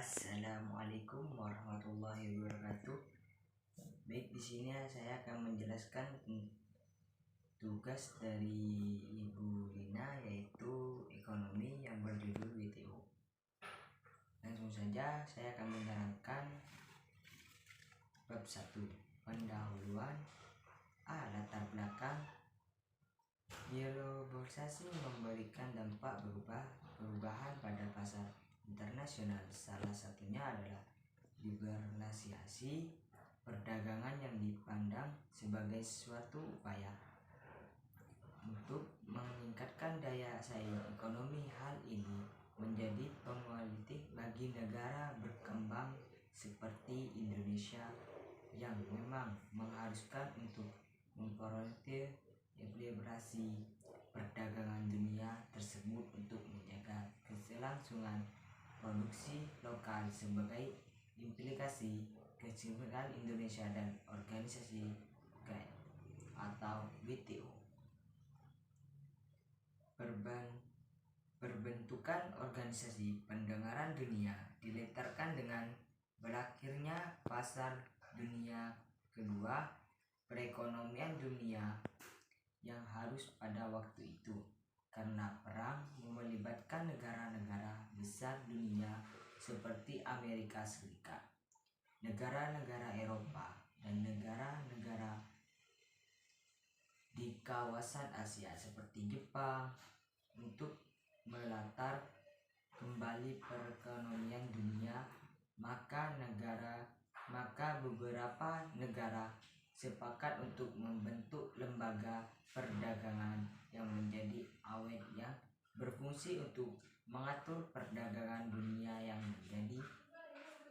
Assalamualaikum warahmatullahi wabarakatuh. Baik, di sini saya akan menjelaskan tugas dari Ibu Lina, yaitu ekonomi yang berjudul WTO. Langsung saja saya akan menerangkan bab 1, pendahuluan. Latar belakang. Globalisasi memberikan dampak perubahan pada pasar internasional. Salah satunya adalah liberalisasi perdagangan yang dipandang sebagai suatu upaya untuk meningkatkan daya saing ekonomi. Hal ini menjadi penguat bagi negara berkembang seperti Indonesia yang memang mengharuskan untuk memperoleh liberalisasi perdagangan dunia tersebut untuk menjaga keselangsungan produksi lokal. Sebagai implikasi, kesimpulan Indonesia dan organisasi GATT atau WTO Perbentukan organisasi perdagangan dunia diletakkan dengan berakhirnya pasar dunia kedua. Perekonomian dunia yang harus pada waktu itu karena perang melibatkan negara-negara besar dunia seperti Amerika Serikat, negara-negara Eropa, dan negara-negara di kawasan Asia seperti Jepang untuk melatar kembali perekonomian dunia. Maka beberapa negara sepakat untuk membentuk lembaga perdagangan yang menjadi awet yang berfungsi untuk mengatur perdagangan dunia yang menjadi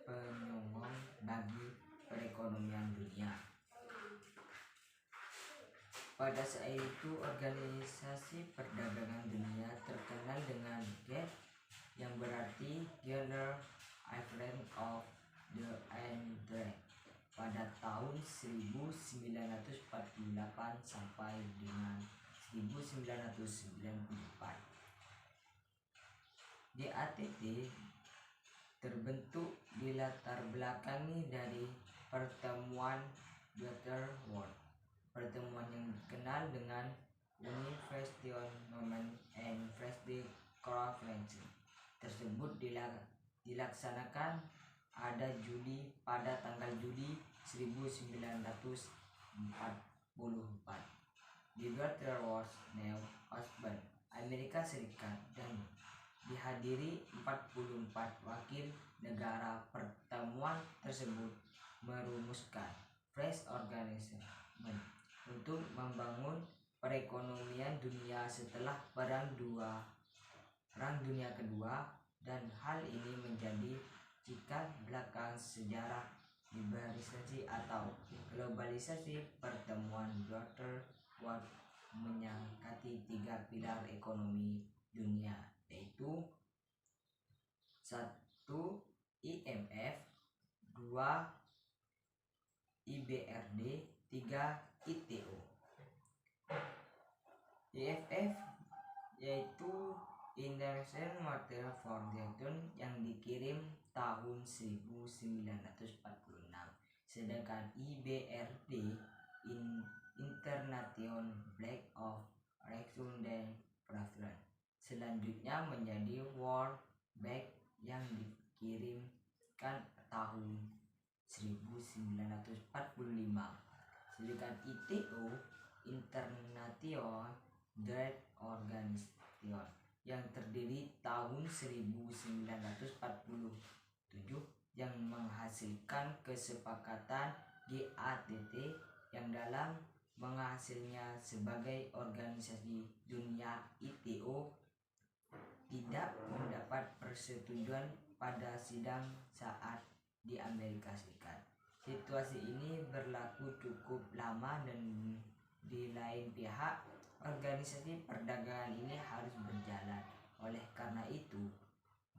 penyokong bagi perekonomian dunia. Pada saat itu organisasi perdagangan dunia terkenal dengan GATT, yang berarti General Agreement of the Trade, pada tahun 1948 sampai dengan 1994. GATT terbentuk dilatar belakangi dari pertemuan Bretton Woods, pertemuan yang dikenal dengan Unification Moment and Friendly Conference tersebut dilaksanakan pada tanggal Juli 1944 di Bretton Woods, New Hampshire, Amerika Serikat, dan dihadiri 44 wakil negara. Pertemuan tersebut merumuskan Fresh Organization untuk membangun perekonomian dunia setelah Perang Dunia Kedua, dan hal ini menjadi cikal bakal sejarah liberalisasi atau globalisasi. Pertemuan Bretton Woods menyepakati 3 pilar ekonomi dunia, yaitu 1. IMF, 2. IBRD, 3. WTO. IMF yaitu International Monetary Fund yang dikirim tahun 1946, sedangkan IBRD International Bank of Reconstruction and Development selanjutnya menjadi World Bank yang dikirimkan tahun 1945. Sedangkan WTO International Trade Organization yang terdiri tahun 1947 yang menghasilkan kesepakatan GATT yang dalam menghasilnya sebagai organisasi dunia. WTO tidak mendapat persetujuan pada sidang saat di Amerika Serikat. Situasi ini berlaku cukup lama, dan di lain pihak organisasi perdagangan ini harus berjalan. Oleh karena itu,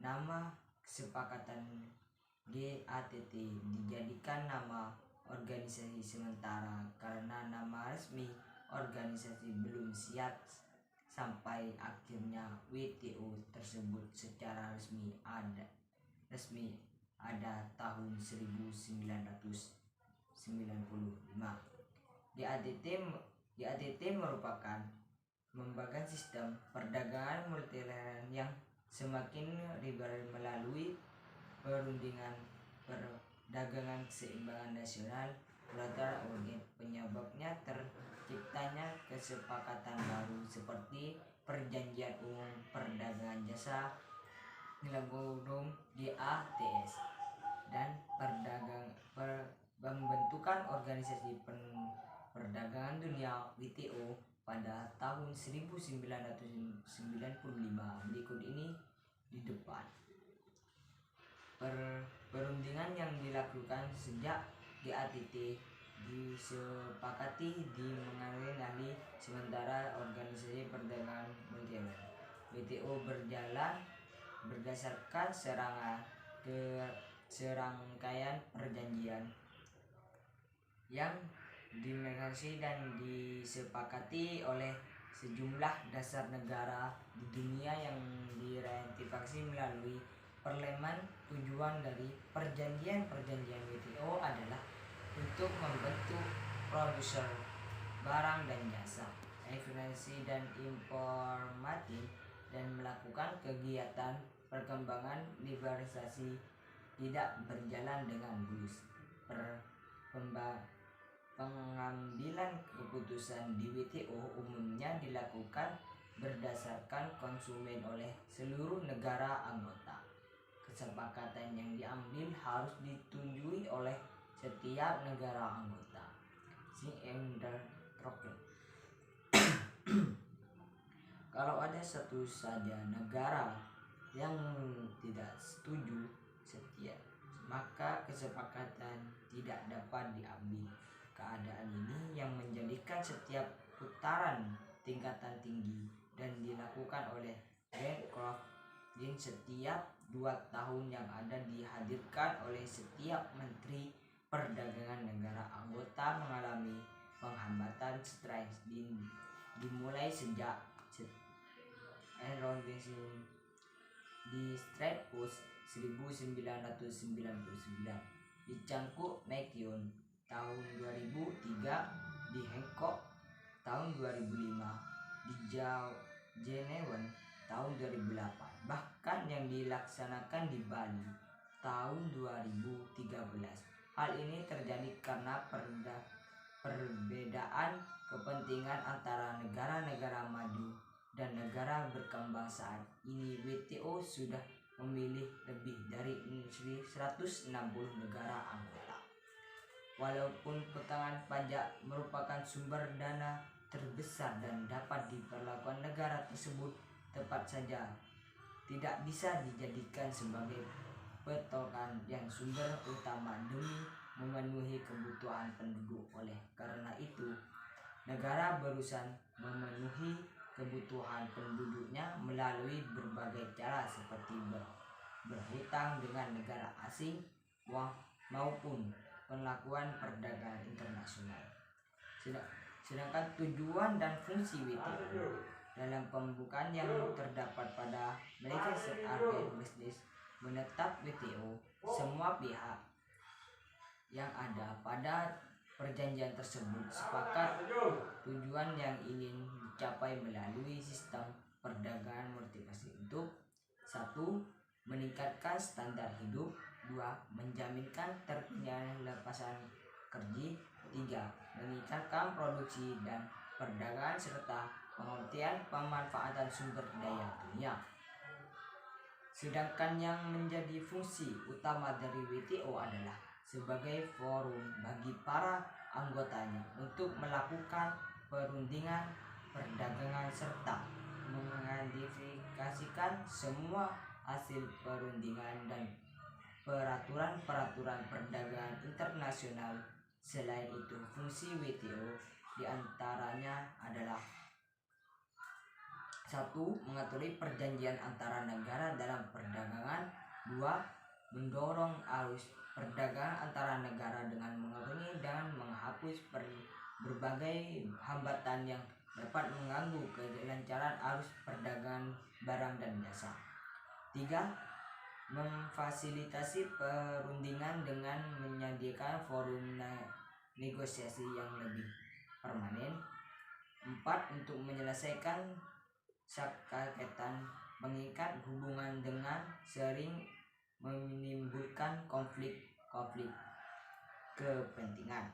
nama kesepakatan GATT dijadikan nama organisasi sementara karena nama resmi organisasi belum siap sampai akhirnya WTO tersebut secara resmi ada tahun 1995. GATT merupakan pengembangan sistem perdagangan multilateral yang semakin liberal melalui perundingan perdagangan keseimbangan nasional multilateral unit. Penyebabnya terciptanya kesepakatan baru seperti Perjanjian Umum Perdagangan Jasa GATS dan pembentukan Organisasi Perdagangan Dunia WTO pada tahun 1995. Berikut ini di depan perundingan yang dilakukan sejak GATT disepakati di mengalih sementara Organisasi Perdagangan Multilateral WTO berjalan berdasarkan serangkaian perjanjian yang dinegosiasi dan disepakati oleh sejumlah dasar negara di dunia yang diratifikasi melalui parlemen. Tujuan dari perjanjian-perjanjian WTO adalah untuk membentuk produser barang dan jasa, efisiensi dan informatif, dan melakukan kegiatan perkembangan liberalisasi tidak berjalan dengan mulus. Pengambilan keputusan di WTO umumnya dilakukan berdasarkan konsumen oleh seluruh negara anggota. Kesepakatan yang diambil harus disetujui oleh setiap negara anggota. Kalau ada satu saja negara yang tidak setuju maka kesepakatan tidak dapat diambil. Keadaan ini yang menjadikan setiap putaran tingkatan tinggi dan dilakukan oleh Bancroft Din setiap 2 tahun yang ada dihadirkan oleh setiap menteri perdagangan negara anggota mengalami penghambatan strike dimulai sejak di Strait Post 1999 di Cangkuk Naikyon tahun 2003, di Hancock tahun 2005, di Genewa tahun 2008, bahkan yang dilaksanakan di Bali tahun 2013. Hal ini terjadi karena perbedaan kepentingan antara negara-negara maju dan negara berkembang. Saat ini WTO sudah memilih lebih dari 160 negara anggota. Walaupun potongan pajak merupakan sumber dana terbesar dan dapat diperlakukan negara tersebut tepat saja, tidak bisa dijadikan sebagai patokan yang sumber utama demi memenuhi kebutuhan penduduk. Oleh karena itu, negara berusaha memenuhi kebutuhan penduduknya melalui berbagai cara seperti berhutang dengan negara asing maupun melakukan perdagangan internasional. Sedangkan tujuan dan fungsi WTO dalam pembukaan yang terdapat pada Manifesto Business menetap WTO, semua pihak yang ada pada perjanjian tersebut sepakat tujuan yang ingin dicapai melalui sistem perdagangan multilateral untuk 1. Meningkatkan standar hidup, 2. Menjaminkan lepasan kerja, 3. Meningkatkan produksi dan perdagangan serta pengertian pemanfaatan sumber daya dunia. Sedangkan yang menjadi fungsi utama dari WTO adalah sebagai forum bagi para anggotanya untuk melakukan perundingan perdagangan serta mengidentifikasikan semua hasil perundingan dan peraturan-peraturan perdagangan internasional. Selain itu, fungsi WTO diantaranya adalah 1. Mengatur perjanjian antara negara dalam perdagangan, 2. Mendorong arus perdagangan antara negara dengan mengurangi dan menghapus berbagai hambatan yang dapat mengganggu kelancaran arus perdagangan barang dan jasa. 3. memfasilitasi perundingan dengan menyediakan forum negosiasi yang lebih permanen. 4. Untuk menyelesaikan sengketa mengikat hubungan dengan sering menimbulkan konflik kepentingan.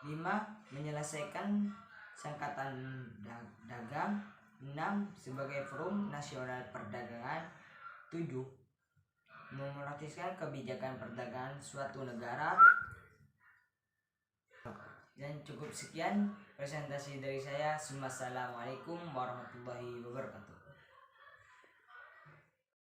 5. Menyelesaikan sengketa dagang. 6. Sebagai forum nasional perdagangan. 7. Memodifikasi kebijakan perdagangan suatu negara. Dan cukup sekian presentasi dari saya. Wassalamualaikum warahmatullahi wabarakatuh.